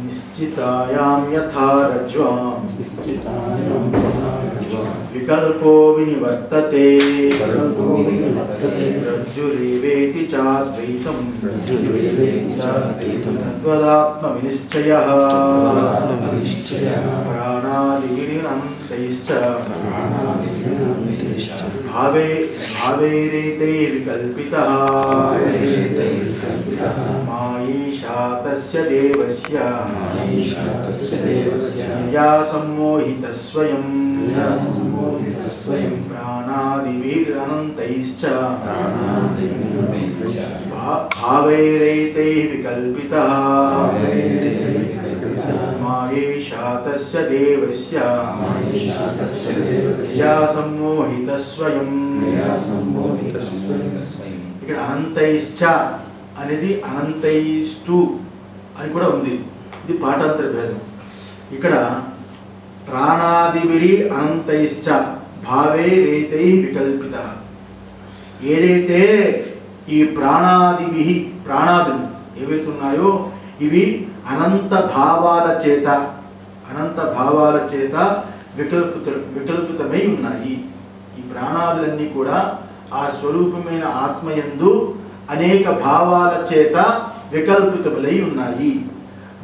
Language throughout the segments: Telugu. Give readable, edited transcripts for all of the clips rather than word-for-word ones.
निश्चितायां यथा रज्ज्वां विकल्पो विनिवर्तते रज्जुरेवेति चाद्वैतं तद्वदात्मविनिश्चयः प्राणादिभिरनन्तैश्च भावैरेतैः विकल्पितः मायीशा तस्य देवस्य यया सम्मोहितः स्वयं प्राणादिभिरनन्तैश्च भावैरेतैः विकल्पितः मायीशा तस्य देवस्य यया सम्मोहितः स्वयं ఇక్కడ అనంతైశ్చ అనేది అనంతైస్తు అని కూడా ఉంది. ఇది పాఠాంతర భేదం. ఇక్కడ ప్రాణాదివిరి అనంతైశ్చ భావే రేతై వికల్పిత. ఏదైతే ఈ ప్రాణాదివి ఏవైతే ఉన్నాయో ఇవి అనంత భావాల చేత వికల్పితమై ఉన్నాయి. ఈ ప్రాణాదులన్నీ కూడా ఆ స్వరూపమైన ఆత్మయందు అనేక భావాల చేత వికల్పితములై ఉన్నాయి.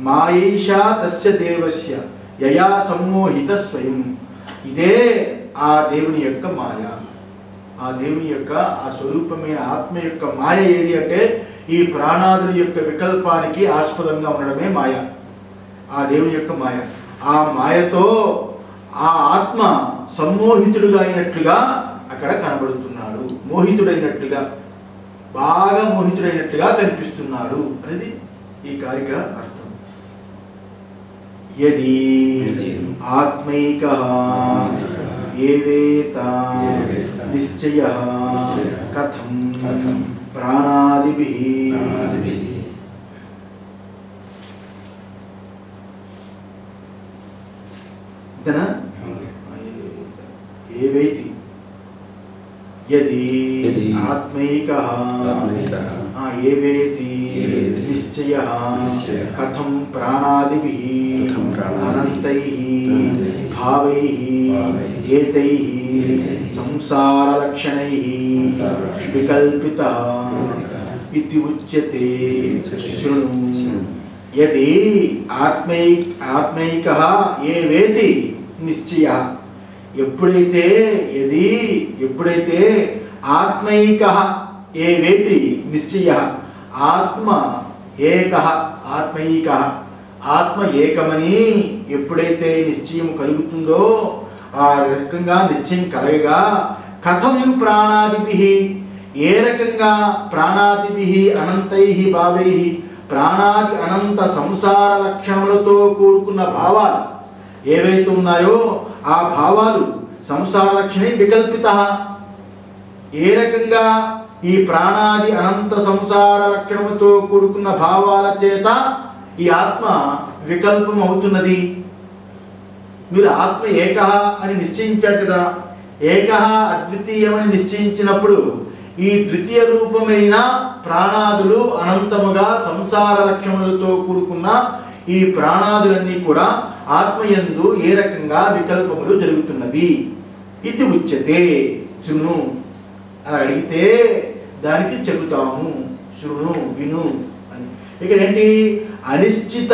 మాయేషా తస్య దేవస్య యయా సమ్మోహిత స్వయం. ఇదే ఆ దేవుని యొక్క మాయ. ఆ దేవుని యొక్క ఆ స్వరూపమైన ఆత్మ యొక్క మాయ ఏది అంటే ఈ ప్రాణాదుల యొక్క వికల్పానికి ఆస్పదంగా ఉండడమే మాయ. ఆ దేవుని యొక్క మాయ. ఆ మాయతో ఆ ఆత్మ సమ్మోహితుడుగా అయినట్లుగా అక్కడ కనబడుతున్నాడు. మోహితుడైనట్లుగా, బాగా మోహితుడైనట్లుగా కనిపిస్తున్నాడు అనేది ఈ కారిక అర్థం. యది ఆత్మైకః ఏవేత నిశ్చయః కథం ప్రాణాదిభిః ఇదనా ఏవేతి యది ఆత్మైకః ఏవేతి నిశ్చయః కథం ప్రాణాదిభిః అనంతైః భావైః ఏతైః సంసారలక్షణైః వికల్పితః ఇతి ఉచ్యతే. శృణు యది ఆత్మైకః ఏవేతి నిశ్చయః. ఎప్పుడైతే ఆత్మైకః ఏవేతి నిశ్చయః, ఆత్మ ఏకః ఆత్మైకః, ఆత్మ ఏకమని ఎప్పుడైతే నిశ్చయం కలుగుతుందో, ఆ రకంగా నిశ్చయం కలగగా కథం ప్రాణాదిభిః, ఏ రకంగా ప్రాణాదిభిః అనంతైః భావైః, ప్రాణాది అనంత సంసార లక్షణములతో కూడుకున్న భావాలు ఏవైతే ఉన్నాయో ఆ భావాలు సంసార లక్షణే వికల్పితః. ఏ రకంగా ఈ ప్రాణాది అనంత సంసార లక్షణముతో కూడుకున్న భావాల చేత ఈ ఆత్మ వికల్పం అవుతున్నది. మీరు ఆత్మ ఏకః అని నిశ్చయించారు కదా. ఏకః అద్వితీయమని నిశ్చయించినప్పుడు ఈ ద్వితీయ రూపమైన ప్రాణాదులు అనంతముగా సంసార లక్షణములతో కూడుకున్న ఈ ప్రాణాదులన్నీ కూడా ఆత్మయందు ఏ రకంగా వికల్పములు జరుగుతున్నవి. ఇది ఉచ్యతే. శృణు అని అడిగితే దానికి చెబుతాము. శృణు విను అని. ఇక్కడ ఏంటి అనిశ్చిత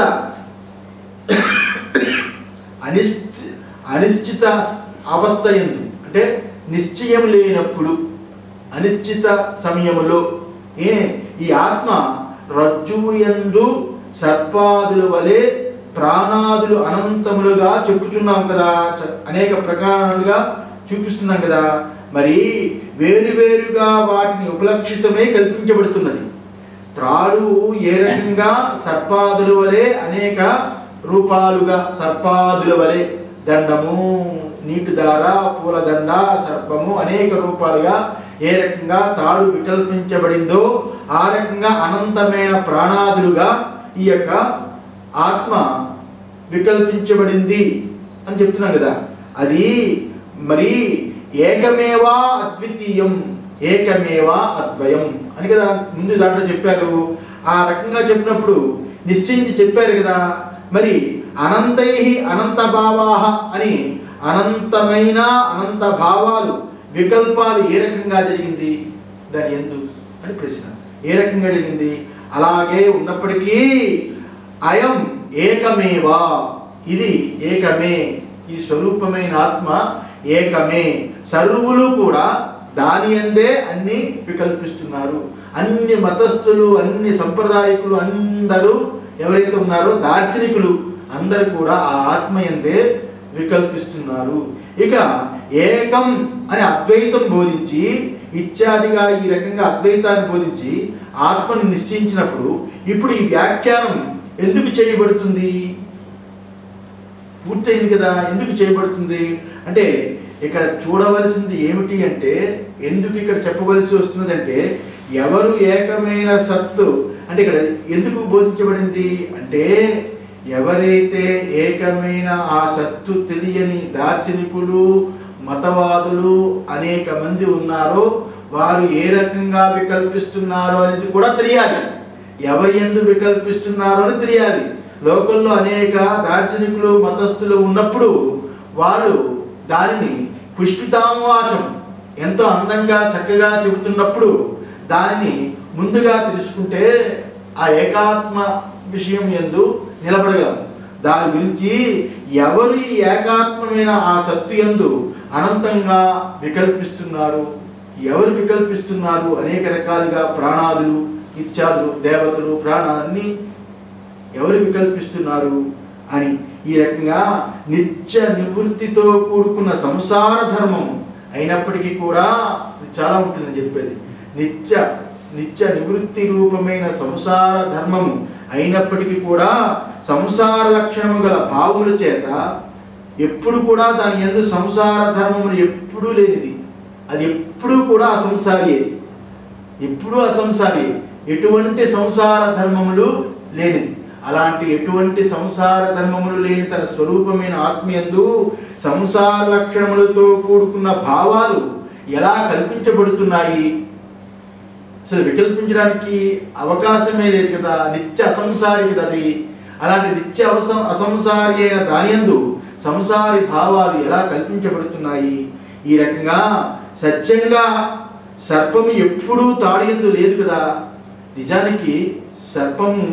అవస్థ యందు అంటే నిశ్చయం లేనప్పుడు, అనిశ్చిత సమయములో ఈ ఆత్మ రజ్జువు యందు సర్పాదుల వలె ప్రాణాదులు అనంతములుగా చెప్పుచున్నాం కదా, అనేక ప్రకారాలుగా చూపిస్తున్నాం కదా. మరి వేరువేరుగా వాటిని ఉపలక్షితమై కల్పించబడుతున్నది. త్రాడు ఏ రకంగా సర్పాదుల వలె అనేక రూపాలుగా, సర్పాదుల వలె దండము, నీటి దార, పూలదండ, సర్పము అనేక రూపాలుగా ఏ రకంగా తాడు వికల్పించబడిందో ఆ రకంగా అనంతమైన ప్రాణాదులుగా ఈ యొక్క ఆత్మ వికల్పించబడింది అని చెప్తున్నాం కదా. అది మరి ఏకమేవా అద్వితీయం, ఏకమేవా అద్వయం అని కదా ముందు దాంట్లో చెప్పారు. ఆ రకంగా చెప్పినప్పుడు నిశ్చయించి చెప్పారు కదా. మరి అనంతై అనంత భావాః అని అనంతమైన అనంత భావాలు వికల్పాలు ఏ రకంగా జరిగింది దాని యందు అని ప్రశ్న. ఏ రకంగా జరిగింది? అలాగే ఉన్నప్పటికీ అయం ఏకమేవా, ఇది ఏకమే, ఈ స్వరూపమైన ఆత్మ ఏకమే. సర్వులు కూడా దాని యందే అన్ని వికల్పిస్తున్నారు. అన్ని మతస్థులు, అన్ని సంప్రదాయకులు, అందరూ ఎవరైతే ఉన్నారో దార్శనికులు అందరూ కూడా ఆ ఆత్మ యందే వికల్పిస్తున్నారు. ఇక ఏకం అని అద్వైతం బోధించి ఇత్యాదిగా ఈ రకంగా అద్వైతాన్ని బోధించి ఆత్మను నిశ్చయించినప్పుడు ఇప్పుడు ఈ వ్యాఖ్యానం ఎందుకు చేయబడుతుంది? పూర్తయింది కదా, ఎందుకు చేయబడుతుంది అంటే ఇక్కడ చూడవలసింది ఏమిటి అంటే, ఎందుకు ఇక్కడ చెప్పవలసి వస్తున్నదంటే ఎవరు ఏకమైన సత్తు అంటే ఇక్కడ ఎందుకు బోధించబడింది అంటే, ఎవరైతే ఏకమైన ఆ సత్తు తెలియని దార్శనికులు, మతవాదులు అనేక మంది ఉన్నారో వారు ఏ రకంగా వికల్పిస్తున్నారో అనేది కూడా తెలియాలి. ఎవరు ఎందుకు వికల్పిస్తున్నారో అని తెలియాలి. లోకంలో అనేక దార్శనికులు, మతస్థులు ఉన్నప్పుడు వాళ్ళు దానిని పుష్పితాంవాచం ఎంతో అందంగా చక్కగా చెబుతున్నప్పుడు దానిని ముందుగా తెలుసుకుంటే ఆ ఏకాత్మ విషయం యందు నిలబడగలము. దాని గురించి ఎవరు ఈ ఏకాత్మమైన ఆ సత్తు యందు అనంతంగా వికల్పిస్తున్నారు, ఎవరు వికల్పిస్తున్నారు? అనేక రకాలుగా ప్రాణాదులు ఇత్యాదులు, దేవతలు, ప్రాణాలన్నీ ఎవరు వికల్పిస్తున్నారు అని ఈ రకంగా నిత్య నివృత్తితో కూడుకున్న సంసార ధర్మము అయినప్పటికీ కూడా చాలా ఉంటుందని చెప్పేది. నిత్య నివృత్తి రూపమైన సంసార ధర్మము అయినప్పటికీ కూడా సంసార లక్షణము గల భావముల చేత ఎప్పుడు కూడా దాని యందు సంసార ధర్మములు ఎప్పుడూ లేనిది. అది ఎప్పుడూ కూడా అసంసారియే, ఎప్పుడూ అసంసారియే, ఎటువంటి సంసార ధర్మములు లేనిది. అలాంటి ఎటువంటి సంసార ధర్మములు లేని తన స్వరూపమైన ఆత్మయందు సంసార లక్షణములతో కూడుకున్న భావాలు ఎలా కల్పించబడుతున్నాయి? అసలు వికల్పించడానికి అవకాశమే లేదు కదా, నిత్య అసంసారి కదా అది. అలాంటి నిత్య అసంసారి అయిన దానియందు సంసారి భావాలు ఎలా కల్పించబడుతున్నాయి? ఈ రకంగా సత్యంగా సర్పము ఎప్పుడూ తాడియందు లేదు కదా. నిజానికి సర్పము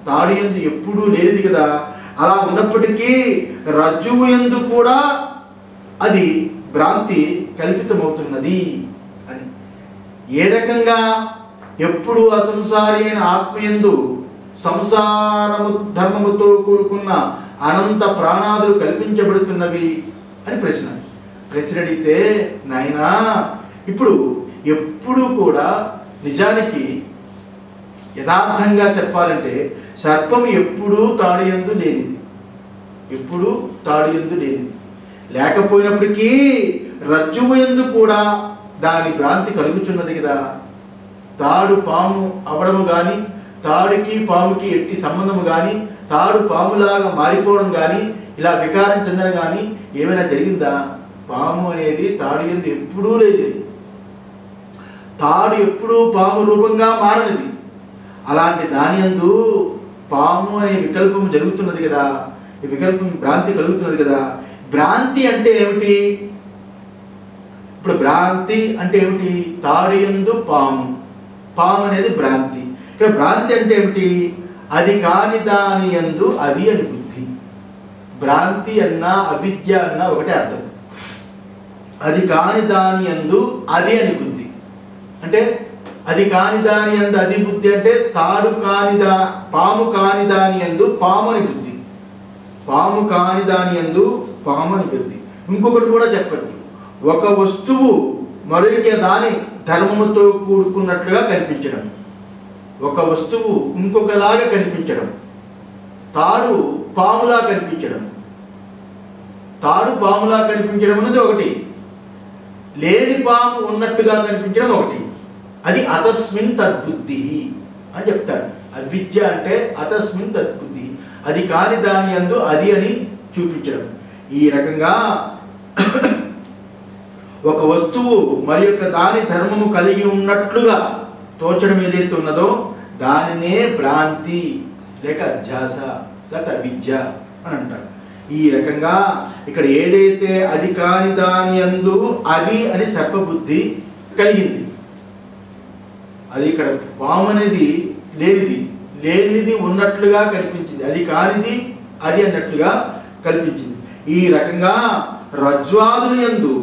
తాడియందు ఎప్పుడూ లేనిది కదా. అలా ఉన్నప్పటికీ రజ్జువు యందు కూడా అది భ్రాంతి కల్పితమవుతున్నది అని. ఏ రకంగా ఎప్పుడు అసంసారి అయిన ఆత్మయందు సంసారము ధర్మముతో కూడుకున్న అనంత ప్రాణాదులు కల్పించబడుతున్నవి అని ప్రశ్న అడిగితే, నాయనా ఇప్పుడు ఎప్పుడు కూడా నిజానికి యథార్థంగా చెప్పాలంటే సర్పము ఎప్పుడూ తాడియందు లేనిది, ఎప్పుడూ తాడియందు లేనిది. లేకపోయినప్పటికీ రజ్జువు యందు కూడా దాని భ్రాంతి కలుగుతున్నది కదా. తాడు పాము అవడము కానీ, తాడుకి పాముకి ఎట్టి సంబంధము కానీ, తాడు పాములాగా మారిపోవడం కానీ, ఇలా వికారం చెందడం కానీ ఏమైనా జరిగిందా? పాము అనేది తాడు యందు ఎప్పుడూ లేదు. తాడు ఎప్పుడూ పాము రూపంగా మారనిది. అలాంటి దాని యందు పాము అనే వికల్పం జరుగుతున్నది కదా, ఈ వికల్పం భ్రాంతి కలుగుతున్నది కదా. భ్రాంతి అంటే ఏమిటి? ఇప్పుడు భ్రాంతి అంటే ఏమిటి? తాడు యందు పాము, పాము అనేది భ్రాంతి. ఇక్కడ భ్రాంతి అంటే ఏమిటి? అది కాని దాని యందు అది అని బుద్ధి. భ్రాంతి అన్నా అవిద్య అన్నా ఒకటే అర్థం. అది కాని దాని యందు అది అని బుద్ధి అంటే, అది కాని దాని యందు అది బుద్ధి అంటే తాడు కానిదా, పాము కాని దాని యందు పాము అని బుద్ధి, పాము కాని దాని యందు పాము అని బుద్ధి. ఇంకొకటి కూడా చెప్పచ్చు, ఒక వస్తువు మరొక దాని ధర్మముతో కూడుకున్నట్లుగా కనిపించడం, ఒక వస్తువు ఇంకొకలాగా కనిపించడం, తాడు పాములా కనిపించడం. తాడు పాములా కనిపించడం అనేది ఒకటి, లేని పాము ఉన్నట్టుగా కనిపించడం ఒకటి. అది అతస్మిన్ తద్బుద్ధి అని చెప్తాడు. అవిద్య అంటే అతస్మిన్ తద్బుద్ధి, అది కాని దాని యందు అది అని చూపించడం. ఈ రకంగా ఒక వస్తువు మరి యొక్క దాని ధర్మము కలిగి ఉన్నట్లుగా తోచడం ఏదైతే ఉన్నదో దానినే భ్రాంతి లేక అధ్యాస లేకపోతే అవిద్య అని అంటారు. ఈ రకంగా ఇక్కడ ఏదైతే అది కాని దాని యందు అది అని సర్పబుద్ధి కలిగింది. అది ఇక్కడ పాము అనేది లేనిది ఉన్నట్లుగా కల్పించింది, అది కానిది అది అన్నట్లుగా కల్పించింది. ఈ రకంగా రజ్వాదుల యందు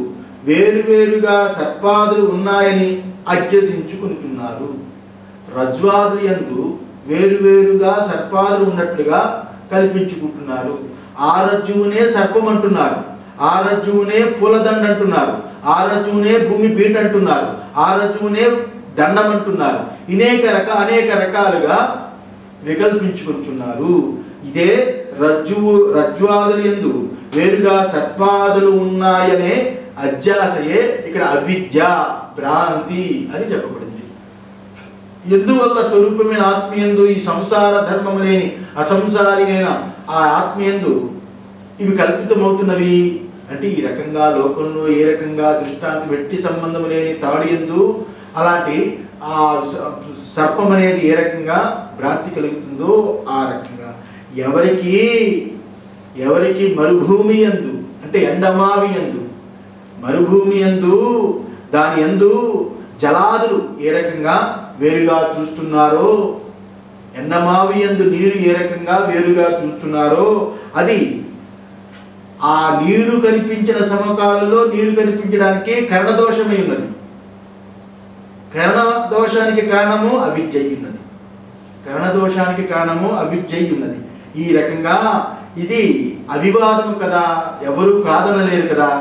వేరువేరుగా సర్పాదులు ఉన్నాయని అధ్యసించుకుంటున్నారు. రజ్వాదుల యందు వేరువేరుగా సర్పాలు ఉన్నట్లుగా కల్పించుకుంటున్నారు. ఆ రజ్జువునే సర్పం అంటున్నారు, ఆ రజ్జువునే పూలదండ అంటున్నారు, ఆ రజ్జువునే భూమి పీఠ అంటున్నారు, ఆ రజ్జువునే దండం అంటున్నారు. అనేక రకాలుగా వికల్పించుకుంటున్నారు. ఇదే రజ్వాదుల యందు వేరుగా సర్పాదులు ఉన్నాయనే అధ్యాసయే ఇక్కడ అవిద్య, భ్రాంతి అని చెప్పబడింది. ఎందువల్ల స్వరూపమైన ఆత్మయందు ఈ సంసార ధర్మము లేని అసంసారి అయిన ఆ ఆత్మయందు ఇవి కల్పితమవుతున్నవి అంటే ఈ రకంగా లోకంలో ఏ రకంగా దృష్టాంతం ఎట్టి సంబంధము లేని తాడియందు అలాంటి ఆ సర్పం అనేది ఏ రకంగా భ్రాంతి కలుగుతుందో ఆ రకంగా ఎవరికి మరుభూమి యందు అంటే ఎండమావి యందు మరుభూమి యందు దాని యందు జలాదులు ఏ రకంగా వేరుగా చూస్తున్నారో, ఎండమావి యందు నీరు ఏ రకంగా వేరుగా చూస్తున్నారో అది ఆ నీరు కనిపించిన సమకాలంలో నీరు కనిపించడానికి కరణదోషమై ఉన్నది. కరణదోషానికి కారణము అవిద్య ఉన్నది. కరణదోషానికి కారణము అవిద్య ఉన్నది. ఈ రకంగా ఇది అవివాదము కదా, ఎవరు కాదనలేరు కదా.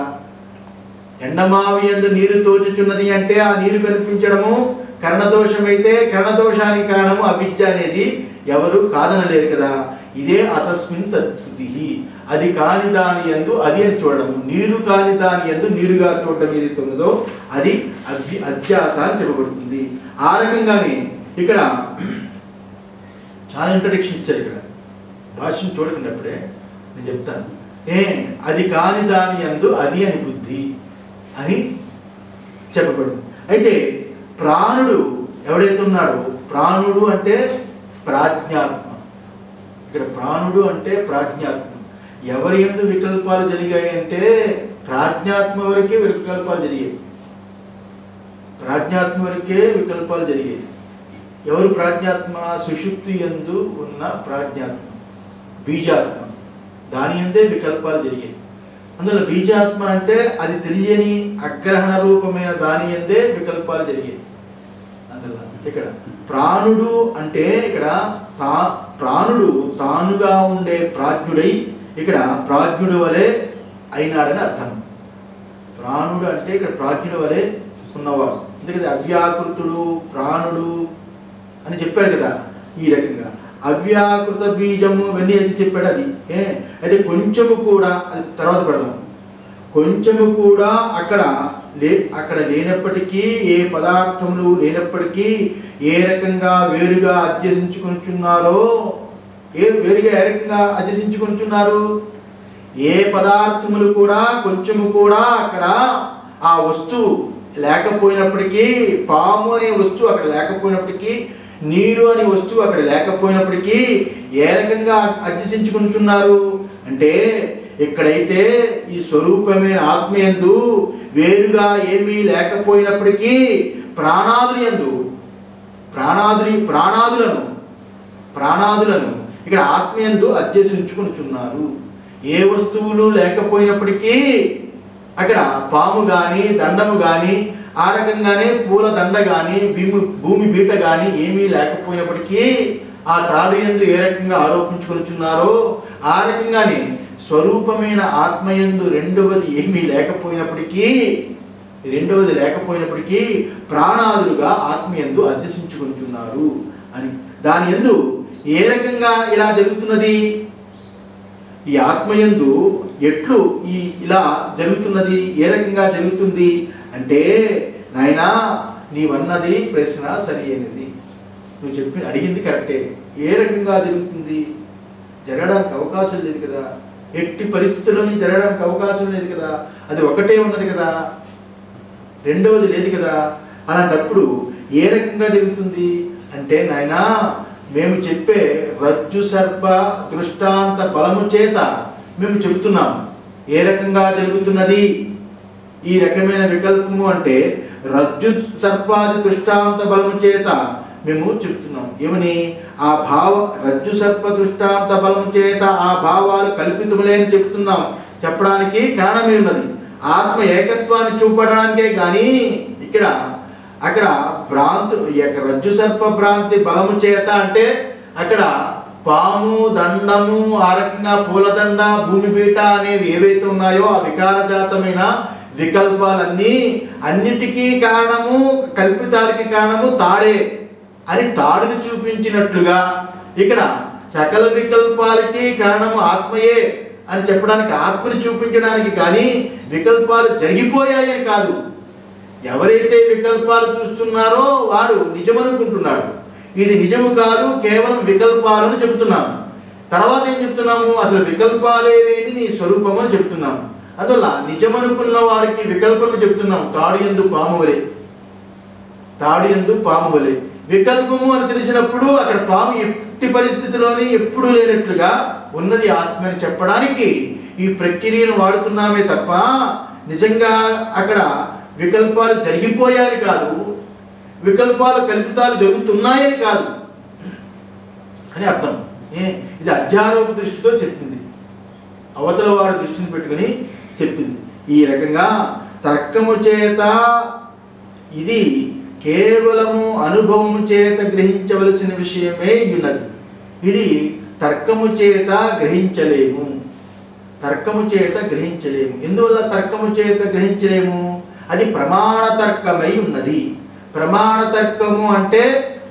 ఎండమావి యందు నీరు తోచుచున్నది అంటే ఆ నీరు కనిపించడము కర్ణదోషమైతే కర్ణదోషానికి కారణము అవిద్య అనేది ఎవరు కాదనలేరు కదా. ఇదే అతస్మిన్ తద్బుద్ధి, అది కాని దాని యందు అది అని చూడడము, నీరు కాని దాని యందు నీరుగా చూడడం ఏదైతే ఉన్నదో అది అధ్యాస అని చెప్పబడుతుంది. ఆ రకంగానే ఇక్కడ చాలా ఇంట్రడక్షన్ ఇచ్చారు. ఇక్కడ భాష్యం చూడకున్నప్పుడే నేను చెప్తాను. అది కాని దాని యందు అది అని బుద్ధి అని చెప్పబడింది. అయితే ప్రాణుడు ఎవడైతే ఉన్నాడో, ప్రాణుడు అంటే ప్రాజ్ఞాత్మ. ఇక్కడ ప్రాణుడు అంటే ప్రాజ్ఞాత్మ. ఎవరి యందు వికల్పాలు జరిగాయి అంటే ప్రాజ్ఞాత్మ వరకే వికల్పాలు జరిగాయి. ప్రాజ్ఞాత్మ వరకే వికల్పాలు జరిగాయి. ఎవరు ప్రాజ్ఞాత్మ? సుషుప్తి యందు ఉన్న ప్రాజ్ఞాత్మ, బీజాత్మ, దాని యందే వికల్పాలు జరిగాయి. అందులో బీజాత్మ అంటే అది తెలియని అగ్రహణ రూపమైన దాని యందే వికల్పాలు జరిగాయి. అందులో ఇక్కడ ప్రాణుడు అంటే ఇక్కడ ప్రాణుడు తానుగా ఉండే ప్రాజ్ఞుడై ఇక్కడ ప్రాజ్ఞుడు వలె అయినాడని అర్థం. ప్రాణుడు అంటే ఇక్కడ ప్రాజ్ఞుడు వలె ఉన్నవాడు. ఎందుకంటే అవ్యాకృతుడు ప్రాణుడు అని చెప్పాడు కదా. ఈ రకంగా అవ్యాకృత బీజము ఇవన్నీ అయితే చెప్పాడు. అది అయితే కొంచెము కూడా, అది తర్వాత పెడదాం, కొంచెము కూడా అక్కడ లేనప్పటికీ, ఏ పదార్థములు లేనప్పటికీ ఏ రకంగా వేరుగా అధ్యసించుకుంటున్నారో, ఏ రకంగా అధ్యసించుకుంటున్నారు, ఏ పదార్థములు కూడా కొంచెము కూడా అక్కడ ఆ వస్తువు లేకపోయినప్పటికీ, పాము అనే వస్తువు అక్కడ లేకపోయినప్పటికీ, నీరు అనే వస్తువు అక్కడ లేకపోయినప్పటికీ ఏ రకంగా అధ్యసించుకుంటున్నారు అంటే, ఎక్కడైతే ఈ స్వరూపమైన ఆత్మయందు వేరుగా ఏమీ లేకపోయినప్పటికీ ప్రాణాదులను ఇక్కడ ఆత్మయందు అధ్యసించుకుంటున్నారు. ఏ వస్తువులు లేకపోయినప్పటికీ అక్కడ పాము కానీ దండము కానీ ఆ రకంగానే పూల దండ కానీ భూమి బీట కానీ ఏమీ లేకపోయినప్పటికీ ఆ తాడు యందు ఏ రకంగా ఆరోపించుకొనుచున్నారో ఆ రకంగానే స్వరూపమైన ఆత్మయందు రెండవది ఏమీ లేకపోయినప్పటికీ ప్రాణాదులుగా ఆత్మయందు అధ్యసించుకుంటున్నారు అని. దాని యందు ఏ రకంగా ఇలా జరుగుతున్నది, ఈ ఆత్మయందు ఎట్లు ఇలా జరుగుతున్నది, ఏ రకంగా జరుగుతుంది అంటే, నాయనా నీవన్నది ప్రశ్న సరి అయినది, నువ్వు అడిగింది కరెక్టే. ఏ రకంగా జరుగుతుంది? జరగడానికి అవకాశం లేదు కదా, ఎట్టి పరిస్థితుల్లోని జరగడానికి అవకాశం లేదు కదా. అది ఒకటే ఉన్నది కదా, రెండవది లేదు కదా. అలాంటప్పుడు ఏ రకంగా జరుగుతుంది అంటే, నాయనా మేము చెప్పే రజ్జు సర్ప దృష్టాంత బలము చేత మేము చెబుతున్నాం. ఏ రకంగా జరుగుతున్నది ఈ రకమైన వికల్పము అంటే రజ్జు సర్పాది దృష్టాంత బలము చేత మేము చెప్తున్నాం. ఏమని? ఆ భావ రజ్జు సర్ప దృష్టాంత బలము చేత ఆ భావాలు కల్పితములే అని చెప్తున్నాం. చెప్పడానికి కారణమే ఉన్నది. ఆత్మ ఏకత్వాన్ని చూపడానికే కానీ అక్కడ భ్రాంతి రజ్జు సర్ప భ్రాంతి బలము చేత అంటే అక్కడ పాము, దండము, ఆ రకంగా పూలదండ, భూమి పీట అనేవి ఏవైతే ఉన్నాయో ఆ వికారజాతమైన వికల్పాలన్నీ అన్నిటికీ కారణము, కల్పితాలకి కారణము తాడే అని తాడుని చూపించినట్లుగా ఇక్కడ సకల వికల్పాలకి కారణము ఆత్మయే అని చెప్పడానికి, ఆత్మని చూపించడానికి కానీ వికల్పాలు జరిగిపోయాయని కాదు. ఎవరైతే వికల్పాలు చూస్తున్నారో వాడు నిజమనుకుంటున్నాడు. ఇది నిజము కాదు, కేవలం వికల్పాలను చెబుతున్నాము. తర్వాత ఏం చెప్తున్నాము? అసలు వికల్పాలే లేని నీ స్వరూపము అని చెప్తున్నాము. అందువల్ల నిజమనుకున్న వారికి వికల్పము చెప్తున్నాం. తాడు యందు పాము వలె వికల్పము అని తెలిసినప్పుడు అక్కడ పాము ఎట్టి పరిస్థితిలోని ఎప్పుడూ లేనట్లుగా ఉన్నది ఆత్మ అని చెప్పడానికి ఈ ప్రక్రియను వాడుతున్నామే తప్ప నిజంగా అక్కడ వికల్పాలు జరిగిపోయాయని కాదు, వికల్పాలు కల్పితాలు జరుగుతున్నాయని కాదు అని అర్థం. ఇది అధ్యారోప దృష్టితో చెప్పింది, అవతల వారి దృష్టిని పెట్టుకుని చెప్పింది. ఈ రకంగా తర్కము చేత ఇది కేవలము అనుభవము చేత గ్రహించవలసిన విషయమే ఉన్నది. ఇది తర్కము చేత గ్రహించలేము. ఎందువల్ల తర్కము చేత గ్రహించలేము? అది ప్రమాణ తర్కమై ఉన్నది. ప్రమాణ తర్కము అంటే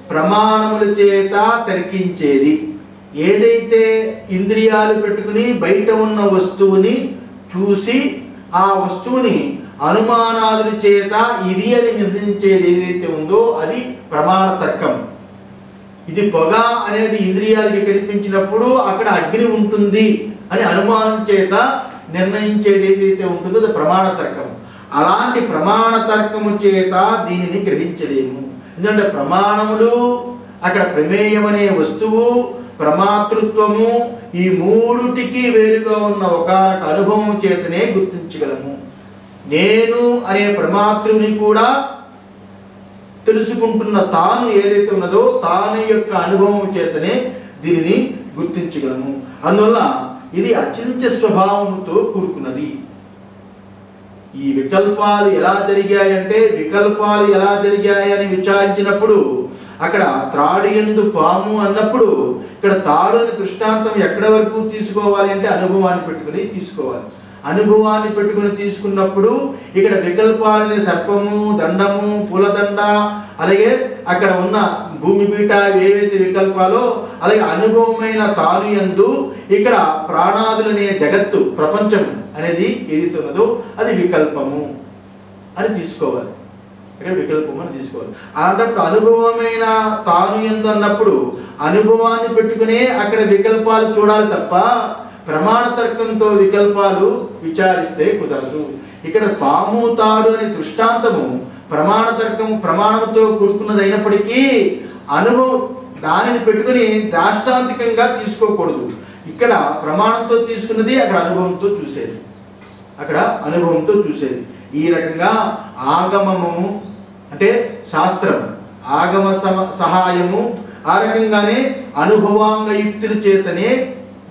ప్రమాణముల చేత తర్కించేది. ఏదైతే ఇంద్రియాలు పెట్టుకుని బయట ఉన్న వస్తువుని చూసి ఆ వస్తువుని అనుమానాదుల చేత ఇది అని నిర్ణయించేది ఏదైతే ఉందో అది ప్రమాణ తర్కం. ఇది పొగ అనేది ఇంద్రియాలకి కనిపించినప్పుడు అక్కడ అగ్ని ఉంటుంది అని అనుమానం చేత నిర్ణయించేది ఏదైతే ఉంటుందో అది ప్రమాణ తర్కం. అలాంటి ప్రమాణ తర్కము చేత దీనిని గ్రహించలేము. ఎందుకంటే ప్రమాణములు అక్కడ ప్రమేయం అనే వస్తువు, ప్రమాతృత్వము ఈ మూడుటికి వేరుగా ఉన్న ఒకానొక అనుభవం చేతనే గుర్తించగలము. నేను అనే ప్రమాతృని కూడా తెలుసుకుంటున్న తాను ఏదైతే ఉన్నదో తాను యొక్క అనుభవం చేతనే దీనిని గుర్తించగలము. అందువల్ల ఇది అచింత్య స్వభావంతో కూడుకున్నది. ఈ వికల్పాలు ఎలా జరిగాయంటే వికల్పాలు ఎలా జరిగాయని విచారించినప్పుడు అక్కడ త్రాడు యందు పాము అన్నప్పుడు ఇక్కడ తాడు అని దృష్టాంతం ఎక్కడి వరకు తీసుకోవాలి అంటే అనుభవాన్ని పెట్టుకుని తీసుకోవాలి. అనుభవాన్ని పెట్టుకుని తీసుకున్నప్పుడు ఇక్కడ వికల్పాలనే సర్పము, దండము, పూలదండ, అలాగే అక్కడ ఉన్న భూమి పీట ఏవైతే వికల్పాలో అలాగే అనుభవమైన తాను యందు ఇక్కడ ప్రాణాదులనే జగత్తు ప్రపంచం అనేది ఏదైతే ఉన్నదో అది వికల్పము అని తీసుకోవాలి. ఇక్కడ వికల్పం అని తీసుకోవాలి. అలాంటప్పుడు అనుభవమైన తాను యందు అన్నప్పుడు అనుభవాన్ని పెట్టుకునే అక్కడ వికల్పాలు చూడాలి తప్ప ప్రమాణ తర్కంతో వికల్పాలు విచారిస్తే కుదరదు. ఇక్కడ పాము, తాడు అనే దృష్టాంతము ప్రమాణ తర్కం ప్రమాణంతో కూడుకున్నది అయినప్పటికీ అనుభవం దానిని పెట్టుకుని దాష్టాంతికంగా తీసుకోకూడదు. ఇక్కడ ప్రమాణంతో తీసుకున్నది అక్కడ అనుభవంతో చూసేది. ఈ రకంగా ఆగమము అంటే శాస్త్రం, ఆగమ సహాయము, ఆ రకంగానే అనుభవాంగయుక్తుల చేతనే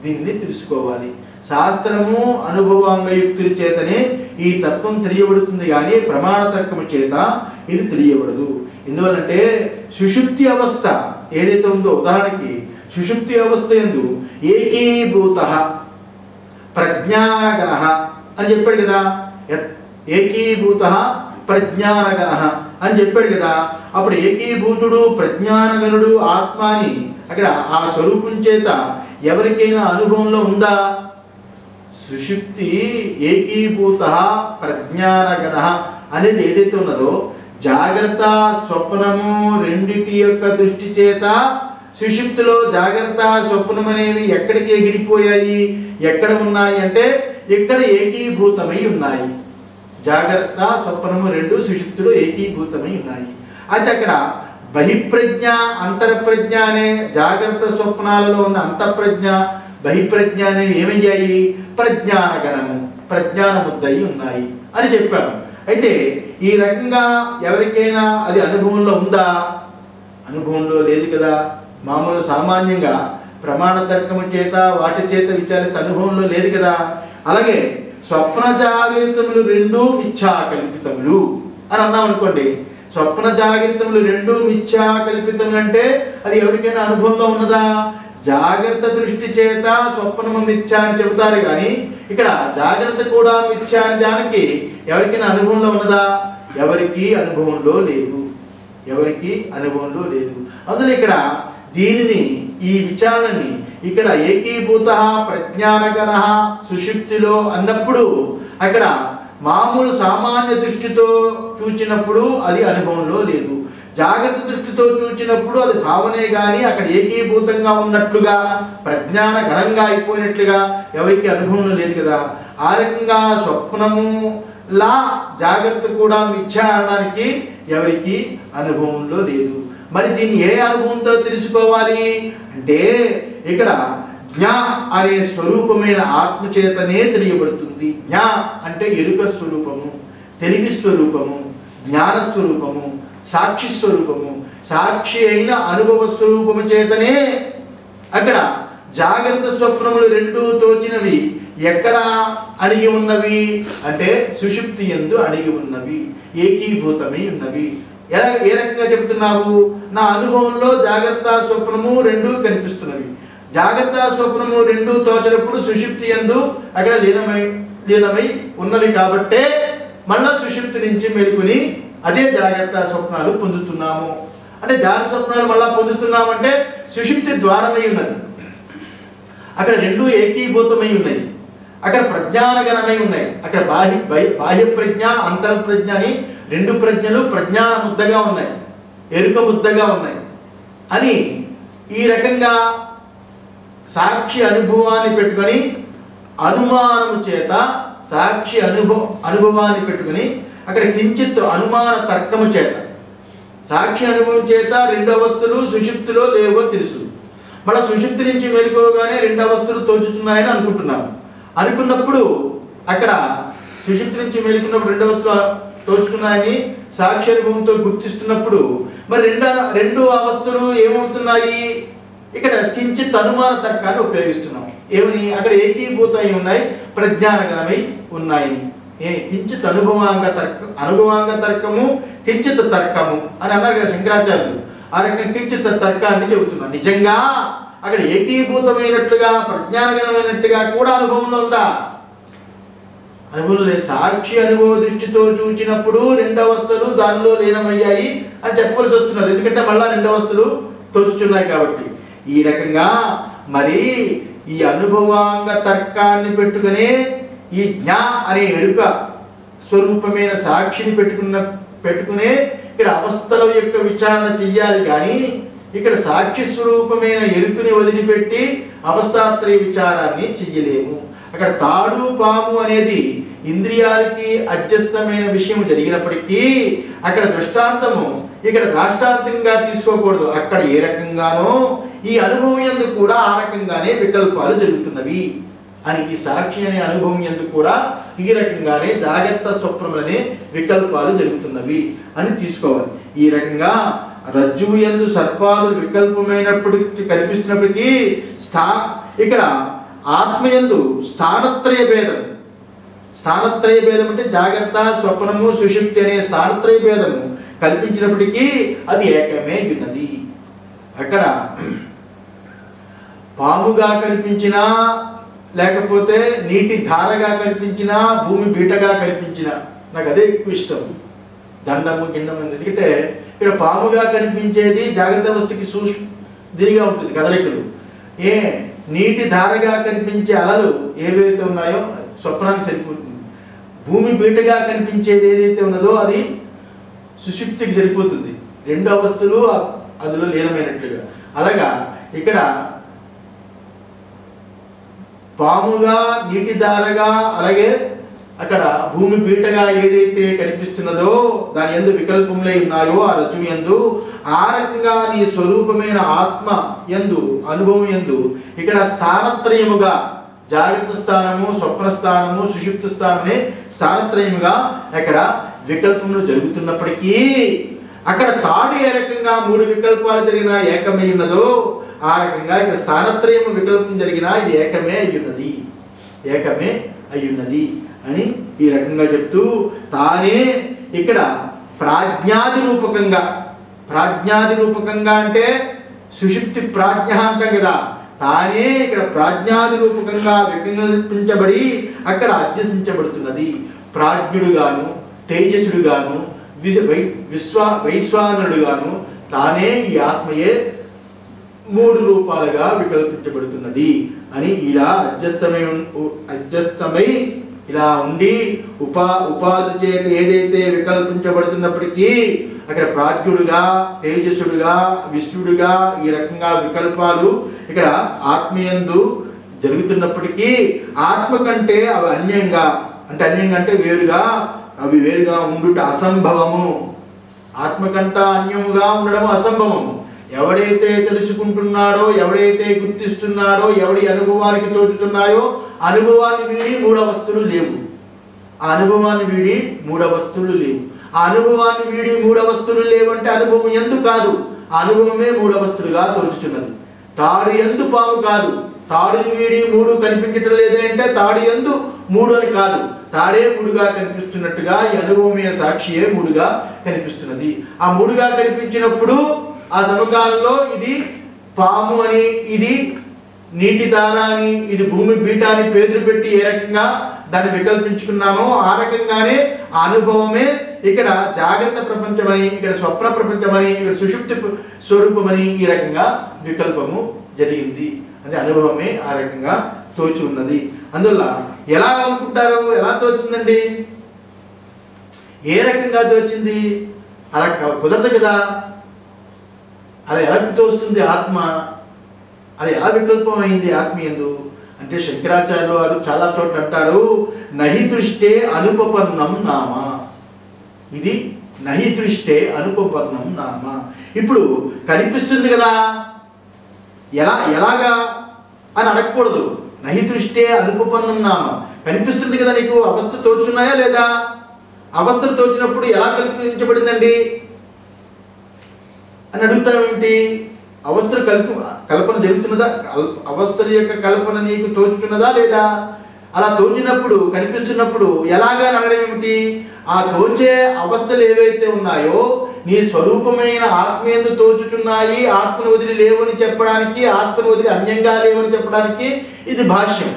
దీన్ని తెలుసుకోవాలి. శాస్త్రము అనుభవాంగయుక్తుల చేతనే ఈ తత్వం తెలియబడుతుంది కానీ ప్రమాణ తర్కము చేత ఇది తెలియబడదు. ఎందువల్లంటే సుషుప్తి అవస్థ ఏదైతే ఉందో, ఉదాహరణకి సుషుప్తి అవస్థ యందు ఏకీభూత ప్రజ్ఞానగణ అని చెప్పాడు కదా. ఏకీభూత ప్రజ్ఞానగణ అని చెప్పాడు కదా. అప్పుడు ఏకీభూతుడు ప్రజ్ఞానగణుడు ఆత్మ అని అక్కడ ఆ స్వరూపం చేత ఎవరికైనా అనుభవంలో ఉందా? సుషుప్తి ఏకీభూత ప్రజ్ఞానగణ అనేది ఏదైతే ఉన్నదో జాగ్రత్త స్వప్నము రెండిటి యొక్క దృష్టి చేత సుషుప్తిలో జాగ్రత్త స్వప్నం అనేవి ఎక్కడికి ఎగిరిపోయాయి, ఎక్కడ ఉన్నాయి అంటే ఇక్కడ ఏకీభూతమై ఉన్నాయి. జాగ్రత్త స్వప్నము రెండు సుషుప్తిలో ఏకీభూతమై ఉన్నాయి. అయితే అక్కడ బహిప్రజ్ఞ అంతరప్రజ్ఞ అనే జాగ్రత్త స్వప్నాలలో ఉన్న అంతఃప్రజ్ఞ బహిప్రజ్ఞ అనేవి ఏమయ్యాయి? ప్రజ్ఞానగణము, ప్రజ్ఞానముద్దయి ఉన్నాయి అని చెప్పాము. అయితే ఈ రకంగా ఎవరికైనా అది అనుభవంలో ఉందా? అనుభవంలో లేదు కదా. మామూలు సామాన్యంగా ప్రమాణ తర్కము చేత వాటి చేత విచారిస్తే అనుభవంలో లేదు కదా. అలాగే స్వప్న జాగృతములు రెండూ మిథ్యా కల్పితములు అని అన్నాం అనుకోండి. స్వప్న జాగృతములు రెండూ మిథ్యా కల్పితములు అంటే అది ఎవరికైనా అనుభవంలో ఉన్నదా? జాగ్రత్త దృష్టి చేత స్వప్నము మిథ్యా అని చెబుతారు కానీ ఇక్కడ జాగ్రత్త కూడా మిథ్యా అని దానికి ఎవరికైనా అనుభవంలో ఉన్నదా? ఎవరికి అనుభవంలో లేదు, ఎవరికి అనుభవంలో లేదు. అందులో ఇక్కడ దీనిని ఈ విచారణని ఇక్కడ ఏకీభూత ప్రజ్ఞానగణ సుషుప్తిలో అన్నప్పుడు అక్కడ మామూలు సామాన్య దృష్టితో చూచినప్పుడు అది అనుభవంలో లేదు. జాగ్రత్త దృష్టితో చూచినప్పుడు అది భావనే కానీ అక్కడ ఏకీభూతంగా ఉన్నట్లుగా ప్రజ్ఞాన గణంగా అయిపోయినట్లుగా ఎవరికి అనుభవంలో లేదు కదా. ఆ రకంగా స్వప్నము లా జాగ్రత్త కూడా మిథ్యా అనడానికి ఎవరికి అనుభవంలో లేదు. మరి దీన్ని ఏ అనుభవంతో తెలుసుకోవాలి అంటే ఇక్కడ జ్ఞా అనే స్వరూపమైన ఆత్మచేతనే తెలియబడుతుంది. జ్ఞా అంటే ఎరుక స్వరూపము, తెలివి స్వరూపము, జ్ఞాన స్వరూపము, సాక్షి స్వరూపము. సాక్షి అయిన అనుభవ స్వరూపము చేతనే అక్కడ జాగ్రత్త స్వప్నములు రెండూ తోచినవి ఎక్కడ అణిగి ఉన్నవి అంటే సుషుప్తి యందు అణిగి ఉన్నవి, ఏకీభూతమై ఉన్నవి. ఏ రకంగా చెబుతున్నావు? నా అనుభవంలో జాగ్రత్త స్వప్నము రెండూ కనిపిస్తున్నవి. జాగ్రత్త స్వప్నము రెండూ తోచినప్పుడు సుషుప్తి యందు అక్కడ లీనమై ఉన్నవి కాబట్టే మళ్ళా సుషుప్తి నుంచి మెలుకుని అదే జాగ్రత్త స్వప్నాలు పొందుతున్నాము. అంటే జాగ్రత్త స్వప్నాలు మళ్ళా పొందుతున్నామంటే సుషుప్తి ద్వారమై ఉన్నది. అక్కడ రెండూ ఏకీభూతమై ఉన్నాయి. అక్కడ ప్రజ్ఞానగణమై ఉన్నాయి. అక్కడ బాహ్య ప్రజ్ఞ అంతర్ప్రజ్ఞ అని రెండు ప్రజ్ఞలు ప్రజ్ఞాన ముద్దగా ఉన్నాయి, ఎరుక ముద్దగా ఉన్నాయి అని ఈ రకంగా సాక్షి అనుభవాన్ని పెట్టుకొని అనుమానము చేత సాక్షి అనుభవాన్ని పెట్టుకొని అక్కడ కించిత్ అనుమాన తర్కము చేత సాక్షి అనుభవం చేత రెండు అవస్థలు సుషుప్తిలో లేవు అని తెలుసు. మళ్ళీ సుషుప్తి నుంచి మెలుకోగానే రెండు అవస్థలు తోచుతున్నాయని అనుకుంటున్నాము. అనుకున్నప్పుడు అక్కడ సుషుప్తి నుంచి మెలుకున్నప్పుడు రెండు అవస్థలు తోచుతున్నాయని సాక్షి అనుభవంతో గుర్తిస్తున్నప్పుడు మరి రెండు అవస్థలు ఏమవుతున్నాయి? ఇక్కడ కించిత్ అనుమాన తర్కాన్ని ఉపయోగిస్తున్నాం. ఏమని? అక్కడ ఏకీభూతమై ఉన్నాయి, ప్రజ్ఞానగణమై ఉన్నాయి. కించిత్ అనుభవాంగ తర్కము కించిత్ తర్కము అని అన్నారు కదా శంకరాచార్యులు. ఆ రకంగా కించిత్ తర్కాన్ని చెబుతున్నారు. నిజంగా అక్కడ ఏకీభూతమైనట్లుగా ప్రజ్ఞానగణమైనట్టుగా కూడా అనుభవంలో ఉందా? అనుభవం లేదు. సాక్షి అనుభవ దృష్టితో చూచినప్పుడు రెండు అవస్థలు దానిలో లీనమయ్యాయి అని చెప్పవలసి వస్తున్నది. ఎందుకంటే మళ్ళా రెండు అవస్థలు తోచుచున్నాయి కాబట్టి. ఈ రకంగా మరి ఈ అనుభవాంగ తర్కాన్ని పెట్టుకునే ఈ జ్ఞా అనే ఎరుక స్వరూపమైన సాక్షిని పెట్టుకునే ఇక్కడ అవస్థల యొక్క విచారణ చెయ్యాలి కానీ ఇక్కడ సాక్షి స్వరూపమైన ఎరుకుని వదిలిపెట్టి అవస్థాత్రయ విచారాన్ని చెయ్యలేము. అక్కడ తాడు పాము అనేది ఇంద్రియాలకి అధ్యస్థమైన విషయం జరిగినప్పటికీ అక్కడ దృష్టాంతము ఇక్కడ రాష్ట్రాంతంగా తీసుకోకూడదు. అక్కడ ఏ రకంగానో ఈ అనుభవం యందు కూడా ఆ రకంగానే వికల్పాలు జరుగుతున్నవి అని ఈ సాక్షి అనే అనుభవం యందు కూడా ఈ రకంగానే జాగ్రత్త స్వప్నములనే వికల్పాలు జరుగుతున్నవి అని తీసుకోవాలి. ఈ రకంగా రజ్జువు యందు సర్పాదులు వికల్పమైనప్పటికీ కనిపిస్తున్నప్పటికీ ఇక్కడ ఆత్మయందు స్థానత్రయ భేదం అంటే జాగ్రత్త స్వప్నము సుషుప్తి అనే స్థానత్రయ భేదము కల్పించినప్పటికీ అది ఏకమే ఉన్నది. అక్కడ పాముగా కనిపించినా లేకపోతే నీటి ధారగా కనిపించినా భూమి బీటగా కనిపించినా నాకు అదే ఎక్కువ ఇష్టం. దండము గిండము ఎందుకంటే ఇక్కడ పాముగా కనిపించేది జాగ్రత్త అవస్థకి దీనిగా ఉంటుంది కదలికలు. నీటి ధారగా కనిపించే అలలు ఏవైతే ఉన్నాయో స్వప్నానికి సరిపోతుంది. భూమి బీటగా కనిపించేది ఏదైతే ఉన్నదో అది సుషుప్తికి సరిపోతుంది. రెండు అవస్థలు అందులో లీనమైనట్లుగా. అలాగా ఇక్కడ పాముగా నీటి ధారగా అలాగే అక్కడ భూమి పీటగా ఏదైతే కనిపిస్తున్నదో దాని యందు వికల్పములై ఉన్నాయో ఆ రజ్జువు యందు, ఆ రకంగా నీ స్వరూపమైన ఆత్మ యందు అనుభవం యందు ఇక్కడ స్థానత్రయముగా జాగ్రత్త స్థానము, స్వప్న స్థానము, సుషుప్త స్థానమే స్థానత్రయముగా అక్కడ వికల్పములు జరుగుతున్నప్పటికీ అక్కడ తాడు ఏ రకంగా 3 వికల్పాలు జరిగినా ఏకమై ఉన్నదో ఆ రకంగా ఇక్కడ స్థానత్రయము వికల్పం జరిగినా ఇది ఏకమే అయ్యున్నది అని ఈ రకంగా చెప్తూ తానే ఇక్కడ ప్రాజ్ఞాది రూపకంగా అంటే సుషుప్తి ప్రాజ్ఞ అంటాం కదా, తానే ఇక్కడ ప్రాజ్ఞాది రూపకంగా వికల్పించబడి అక్కడ అధ్యసించబడుతున్నది. ప్రాజ్ఞుడుగాను, తేజసుడుగాను, వైశ్వానరుడుగాను తానే ఈ ఆత్మయే 3 రూపాలుగా వికల్పించబడుతున్నది అని ఇలా అధ్యస్తమై ఇలా ఉండి ఉపాధి చేత ఏదైతే వికల్పించబడుతున్నప్పటికీ అక్కడ ప్రాజ్ఞుడుగా, తేజస్సుడుగా, విశ్వడుగా ఈ రకంగా వికల్పాలు ఇక్కడ ఆత్మయందు జరుగుతున్నప్పటికీ ఆత్మ కంటే అవి అన్యంగా అంటే అవి వేరుగా ఉండుట అసంభవము. ఆత్మకంట అన్యముగా ఉండడం అసంభవము. ఎవడైతే తెలుసుకుంటున్నాడో, ఎవడైతే గుర్తిస్తున్నాడో, ఎవడి అనుభవానికి తోచుతున్నాయో అనుభవాన్ని వీడి 3 వస్తువులు లేవు. ఆ అనుభవాన్ని వీడి 3 వస్తువులు లేవు. ఆ అనుభవాన్ని వీడి 3 వస్తువులు లేవంటే అనుభవం ఎందు కాదు, ఆ అనుభవమే 3 వస్తువులుగా తోచుచున్నది. తాడు ఎందు పాము కాదు, తాడుని వీడి 3 కనిపించటం లేదంటే తాడు ఎందు 3 అని కాదు, తాడే 3గా కనిపిస్తున్నట్టుగా ఈ అనుభవమైన సాక్షియే 3గా కనిపిస్తున్నది. ఆ 3గా కనిపించినప్పుడు ఆ సమకాలంలో ఇది పాము అని, ఇది నీటి దార అని, ఇది భూమి బీట అని పేర్లు పెట్టి ఏ రకంగా దాన్ని వికల్పించుకున్నామో ఆ రకంగానే ఆ అనుభవమే ఇక్కడ జాగ్రత్త ప్రపంచమని, ఇక్కడ స్వప్న ప్రపంచమని, ఇక్కడ సుషుప్తి స్వరూపమని ఈ రకంగా వికల్పము జరిగింది. అది అనుభవమే ఆ రకంగా తోచి ఉన్నది. అందువల్ల ఎలా అనుకుంటారు, ఎలా తోచిందండి, ఏ రకంగా తోచింది? అలా కుదరదు కదా. అది ఎలా తోస్తుంది ఆత్మ, అది ఎలా వికల్పం అయింది ఆత్మీయందు అంటే శంకరాచార్యులు వారు చాలా చోట్ల అంటారు, నహి దృష్టే అనుపపన్నం నామ. ఇది నహి దృష్టే అనుపపన్నం నామ. ఇప్పుడు కనిపిస్తుంది కదా, ఎలాగా అని అడగకూడదు. నహి దృష్టే అనుపపన్నం నామ, కనిపిస్తుంది కదా నీకు, అవస్థ తోచున్నాయా లేదా? అవస్థలు తోచినప్పుడు ఎలా కల్పించబడిందండి అని అడుగుతావేంటి? అవస్థలు కల్పన జరుగుతున్నదా? అవస్థల యొక్క కల్పన నీకు తోచుతున్నదా లేదా? అలా తోచినప్పుడు, కనిపిస్తున్నప్పుడు ఎలాగా అనడం ఏమిటి? ఆ తోచే అవస్థలు ఏవైతే ఉన్నాయో నీ స్వరూపమైన ఆత్మయందు తోచుచున్నాయి, ఆత్మను వదిలి లేవని చెప్పడానికి, ఆత్మను వదిలి అన్యంగా లేవని చెప్పడానికి ఇది భాష్యం.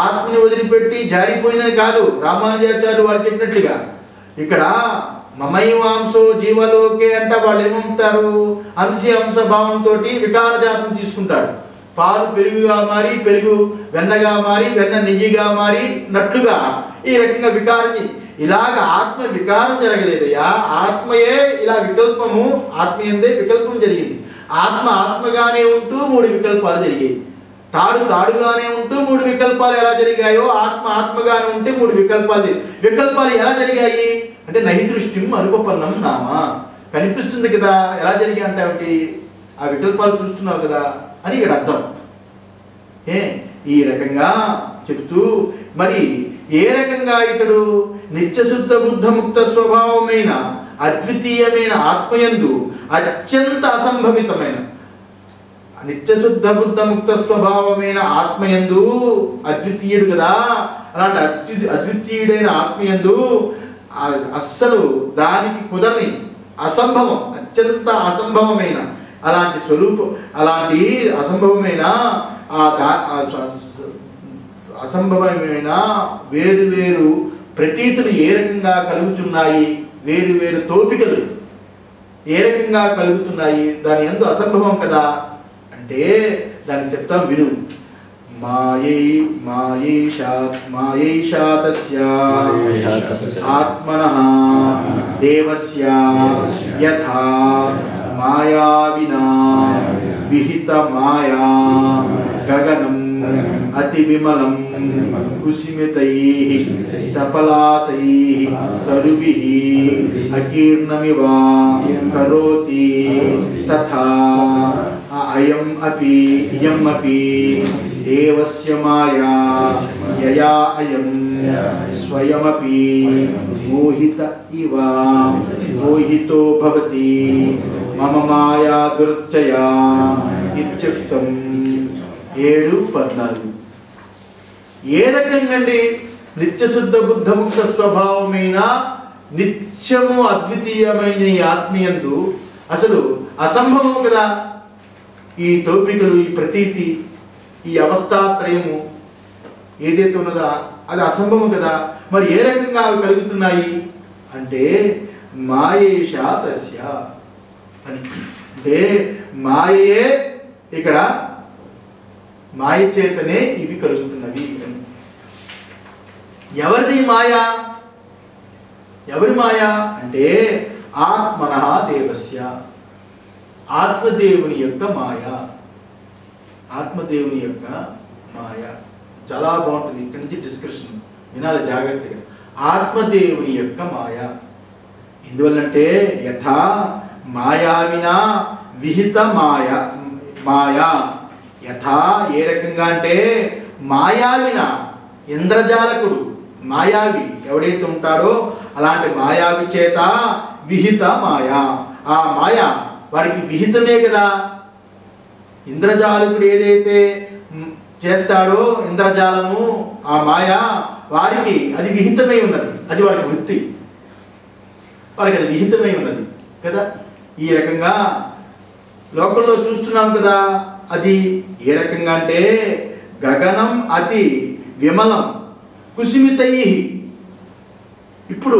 ఆత్మని వదిలిపెట్టి జారిపోయిందని కాదు. రామానుజాచార్యులు వాళ్ళు చెప్పినట్లుగా ఇక్కడ మమైవాంసో జీవలోకే అంటే వాళ్ళు ఏమంటారు, అంశ భావంతో వికారజాతం తీసుకుంటారు. పాలు పెరుగుగా మారి, పెరుగు వెన్నగా మారి, వెన్న నెయ్యిగా మారి నట్లుగా ఈ రకంగా వికారాన్ని, ఇలాగ ఆత్మ వికారం జరగలేదయ్యా. ఆత్మయే ఇలా వికల్పము, ఆత్మయందే వికల్పం జరిగింది. ఆత్మగానే ఉంటూ 3 వికల్పాలు జరిగాయి. తాడుగానే ఉంటూ 3 వికల్పాలు ఎలా జరిగాయో ఆత్మగానే ఉంటే 3 వికల్పాలు ఎలా జరిగాయి అంటే నహి దృష్టిం అనుపపన్నం నామ. కనిపిస్తుంది కదా, ఎలా జరిగాయి అంటే ఏమిటి? ఆ వికల్పాలు చూస్తున్నావు కదా అని ఇక్కడ అర్థం. ఈ రకంగా చెబుతూ మరి ఏ రకంగా ఇతడు నిత్యశుద్ధ బుద్ధ ముక్త స్వభావమైన అద్వితీయమైన ఆత్మయందు అత్యంత అసంభవితమైన నిత్యశుద్ధ బుద్ధ ముక్త స్వభావమైన ఆత్మయందు అద్వితీయుడు కదా, అలాంటి అద్వితీయుడైన ఆత్మయందు అస్సలు దానికి కుదరని అసంభవం, అత్యంత అసంభవమైన అలాంటి స్వరూపం, అలాంటి అసంభవమైన వేరు ప్రతీతులు ఏ రకంగా కలుగుతున్నాయి, వేరు తోపికలు ఏ రకంగా కలుగుతున్నాయి, దాని యందు అసంభవం కదా అంటే దాన్ని చెప్తాం విను. మాయైషా తస్య ఆత్మనః దేవస్య యథా మాయావినా విహిత మాయా గగనం అతి విమలం కుసిమితైః సఫలాసైః తరుభిః అకీర్ణమివ కరోతి తథా అయం అపి ఇయం అపి దేవస్య మాయా యయా అయం స్వయమపి మోహిత ఇవ మోహితో భవతి మమ మాయా దుర్చయా ఇత్యుక్తం. 7:14. ఏ రకంగా అండి నిత్యశుద్ధ బుద్ధముక్త స్వభావమైన నిత్యము అద్వితీయమైన ఈ ఆత్మీయందు అసలు అసంభవం కదా ఈ తౌపికలు, ఈ ప్రతీతి, ఈ అవస్థాత్రయము ఏదైతే ఉన్నదో అది అసంభవం కదా. మరి ఏ రకంగా అవి కలుగుతున్నాయి అంటే మాయేష తస్య అని. అంటే మాయే ఇక్కడ మాయ చేతనే ఇవి కలుగుతున్నవి అని. ఎవరిది మాయా? ఎవరి మాయా అంటే ఆత్మనః దేవస్య, ఆత్మదేవుని యొక్క మాయ. ఆత్మదేవుని యొక్క మాయ చాలా బాగుంటుంది. ఇక్కడి నుంచి డిస్కషన్ వినాలి జాగ్రత్తగా. ఆత్మదేవుని యొక్క మాయ ఎందువల్లంటే యథా మాయావినా విహిత మాయా యథా ఏ రకంగా అంటే మాయావిన ఇంద్రజాలకుడు మాయావి ఎవడైతే ఉంటాడో అలాంటి మాయావి చేత విహిత మాయా, ఆ మాయ వాడికి విహితమే కదా. ఇంద్రజాలకుడు ఏదైతే చేస్తాడో ఇంద్రజాలము ఆ మాయ వాడికి అది విహితమై ఉన్నది. అది వాడికి వృత్తి, వాడికి అది విహితమై ఉన్నది కదా. ఈ రకంగా లోకంలో చూస్తున్నాం కదా. అది ఏ రకంగా అంటే గగనం అతి విమలం కుసిమితై. ఇప్పుడు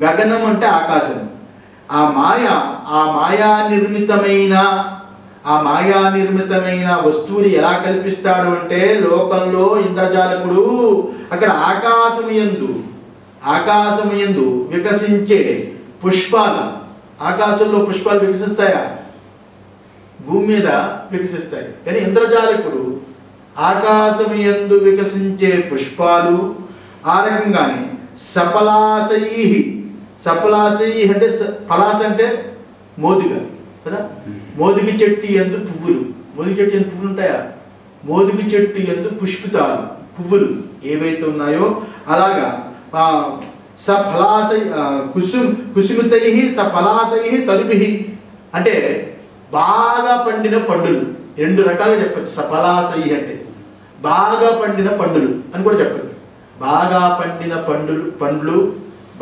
గగనం అంటే ఆకాశం. ఆ మాయా నిర్మితమైన వస్తువుని ఎలా కల్పిస్తాడు అంటే లోకంలో ఇంద్రజాలకుడు అక్కడ ఆకాశము యందు వికసించే పుష్పాలు. ఆకాశంలో పుష్పాలు వికసిస్తాయా? భూమి మీద వికసిస్తాయి. కానీ ఇంద్రజాలకుడు ఆకాశము యందు వికసించే పుష్పాలు ఆ రకంగానే సఫలాసై అంటే పలాస అంటే మోదుగ కదా. మోదుగి చెట్టు యందు పువ్వులు. మోదుగి చెట్టు యందు పువ్వులు ఉంటాయా? మోదుగి చెట్టు యందు పుష్పితాలు పువ్వులు ఏవైతే ఉన్నాయో అలాగా సఫలాసై కుసుమితై సఫలాసై తరుభిః అంటే బాగా పండిన పండులు. 2 రకాలుగా చెప్పచ్చు. సఫలాసై అంటే బాగా పండిన పండులు అని కూడా చెప్పచ్చు. బాగా పండిన పండ్లు,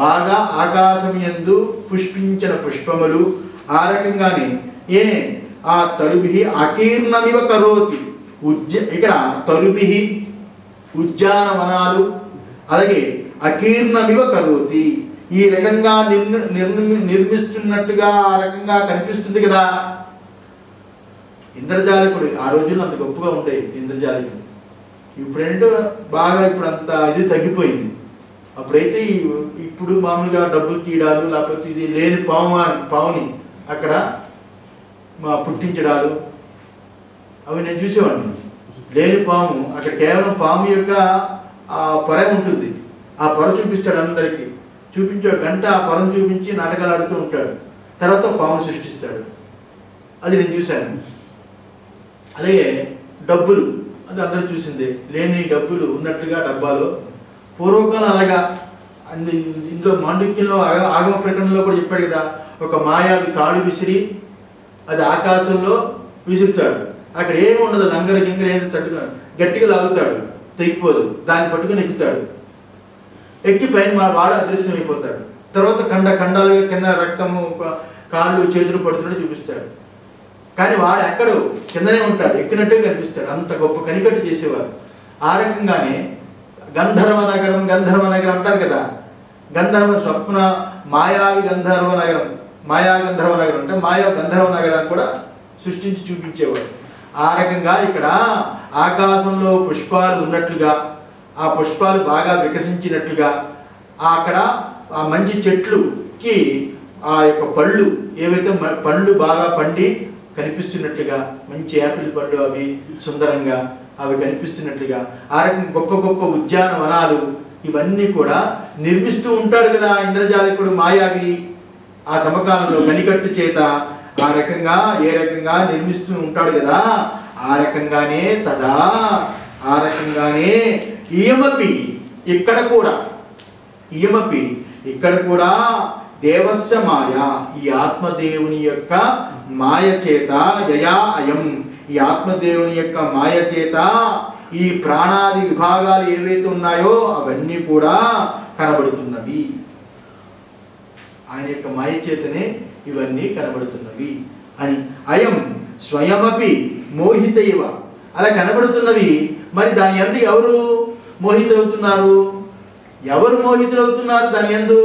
బాగా ఆకాశం యందు పుష్పించిన పుష్పములు. ఆ రకంగానే ఆ తరుభిః అకీర్ణమివ కరోతి. ఇక్కడ తరుభిః ఉద్యానవనాలు, అలాగే అకీర్ణమివ కరోతి ఈ రకంగా నిర్మిస్తున్నట్టుగా ఆ రకంగా కనిపిస్తుంది కదా. ఇంద్రజాలకుడు ఆ రోజుల్లో అంత గొప్పగా ఉండేది ఇంద్రజాలకుడు. ఇప్పుడేంటో బాగా ఇప్పుడు అంత ఇది తగ్గిపోయింది. అప్పుడైతే ఇప్పుడు మామూలుగా డబ్బులు తీయడాలు, లేకపోతే ఇది లేని పావుని అక్కడ పుట్టించడాలు అవి నేను చూసేవాడిని. లేని పాము అక్కడ కేవలం పాము యొక్క పొర ఉంటుంది. ఆ పొర చూపిస్తాడు అందరికీ. చూపించి ఒక గంట ఆ పొరను చూపించి నాటకాలు ఆడుతూ ఉంటాడు. తర్వాత పామును సృష్టిస్తాడు. అది నేను చూశాను. అలాగే డబ్బులు అది అందరూ చూసిందే. లేని డబ్బులు ఉన్నట్లుగా డబ్బాలో పూర్వకాలం అలాగా. ఇందులో మాండుక్యంలో ఆగమ ప్రకటనలో కూడా చెప్పాడు కదా. ఒక మాయావి తాడు విసిరి అది ఆకాశంలో విసురుతాడు. అక్కడ ఏమి ఉండదు, లంగర గింగర ఏది తట్టుగా గట్టిగా లాగుతాడు, తెగిపోదు. దాన్ని పట్టుకుని ఎక్కుతాడు. ఎక్కి పైన వాడు అదృశ్యం అయిపోతాడు. తర్వాత ఖండాలుగా కింద రక్తము కాళ్ళు చేతులు పడుతున్నట్టు చూపిస్తాడు. కానీ వాడు ఎక్కడో కిందనే ఉంటాడు, ఎక్కినట్టుగా కనిపిస్తాడు. అంత గొప్ప కనికట్టు చేసేవారు. ఆ రకంగానే గంధర్వ నగరం అంటారు కదా. స్వప్న మాయావి గంధర్వ నగరం, మాయా గంధర్వ నగరం అంటే మాయా గంధర్వ నగరాన్ని కూడా సృష్టించి చూపించేవాడు. ఆ రకంగా ఇక్కడ ఆకాశంలో పుష్పాలు ఉన్నట్లుగా, ఆ పుష్పాలు బాగా వికసించినట్లుగా, అక్కడ ఆ మంచి చెట్లుకి ఆ యొక్క పళ్ళు ఏవైతే పళ్ళు బాగా పండి కనిపిస్తున్నట్లుగా, మంచి యాపిల్ పళ్ళు అవి సుందరంగా అవి కనిపిస్తున్నట్లుగా, ఆ రకం గొప్ప గొప్ప ఉద్యానవనాలు ఇవన్నీ కూడా నిర్మిస్తూ ఉంటాడు కదా ఇంద్రజాలికుడు మాయావి. ఆ సమకాలంలో కనికట్టు చేత ఆ రకంగా ఏ రకంగా నిర్మిస్తూ ఉంటాడు కదా, ఆ రకంగానే తదా ఆ రకంగానే ఇయమపి ఇక్కడ కూడా, ఇయమపి ఇక్కడ కూడా దేవస్య మాయ, ఈ ఆత్మదేవుని యొక్క మాయ చేత, యయా అయం ఈ ఆత్మదేవుని యొక్క మాయ చేత ఈ ప్రాణాది విభాగాలు ఏవైతే ఉన్నాయో అవన్నీ కూడా కనబడుతున్నవి. ఆయన యొక్క మాయ చేతనే ఇవన్నీ కనబడుతున్నవి అని. అయం స్వయమపి మోహిత ఇవ, అలా కనబడుతున్నవి. మరి దాని యందు ఎవరు మోహితులవుతున్నారు? ఎవరు మోహితులవుతున్నారు దాని యందు?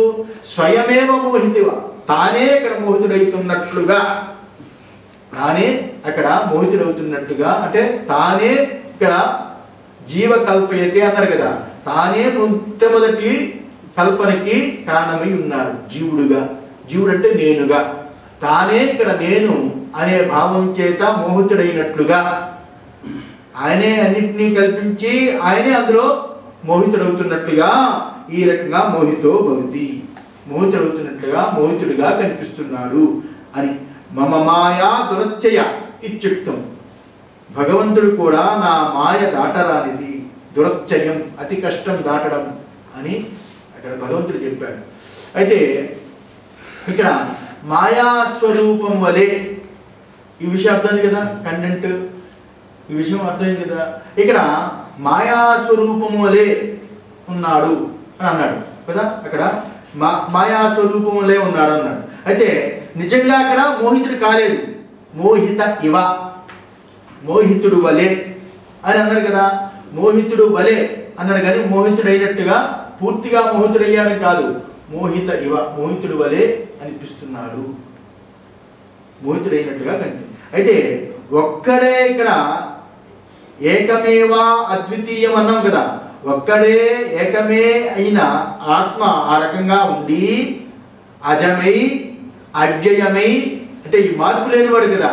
స్వయమేవ మోహితివ, తానే ఇక్కడ మోహితుడవుతున్నట్లుగా, తానే అక్కడ మోహితుడవుతున్నట్టుగా, అంటే తానే ఇక్కడ జీవ కల్పయతే అన్నాడు కదా, తానే మొట్టమొదటి కల్పనకి కారణమై ఉన్నాడు జీవుడుగా. జీవుడు అంటే నేనుగా, తానే ఇక్కడ నేను అనే భావం చేత మోహితుడైనట్లుగా, ఆయనే అన్నింటినీ కల్పించి ఆయనే అందులో మోహితుడవుతున్నట్లుగా, ఈ రకంగా మోహితో భవతి, మోహితుడవుతున్నట్లుగా మోహితుడిగా కనిపిస్తున్నాడు అని. మమ మాయా దురత్యయ ఇత్యుక్తం, భగవంతుడు కూడా నా మాయ దాటరానిది, దురత్యయం అతి కష్టం దాటడం అని అక్కడ భగవంతుడు చెప్పాడు. అయితే ఇక్కడ మాయాస్వరూపం వలె, ఈ విషయం అర్థమైంది కదా, కంటెంట్ ఈ విషయం అర్థమైంది కదా. ఇక్కడ మాయాస్వరూపం వలె ఉన్నాడు అని అన్నాడు కదా, అక్కడ మాయాస్వరూపం వలె ఉన్నాడు అన్నాడు. అయితే నిజంగా అక్కడ మోహితుడు కాలేదు, మోహిత ఇవ, మోహితుడు వలె అని అన్నాడు కదా. మోహితుడు వలె అన్నాడు కానీ మోహితుడైనట్టుగా పూర్తిగా మోహితుడయ్యాడు కాదు, మోహిత ఇవ, మోహితుడు వలె అనిపిస్తున్నాడు, మోహితుడైనట్టుగా కనిపి. అయితే ఒక్కడే ఇక్కడ ఏకమేవా అద్వితీయం అన్నాం కదా, ఒక్కడే ఏకమే అయిన ఆత్మ ఆ రకంగా ఉండి అజమై అవ్యయమై, అంటే ఈ మార్పు లేనివాడు కదా,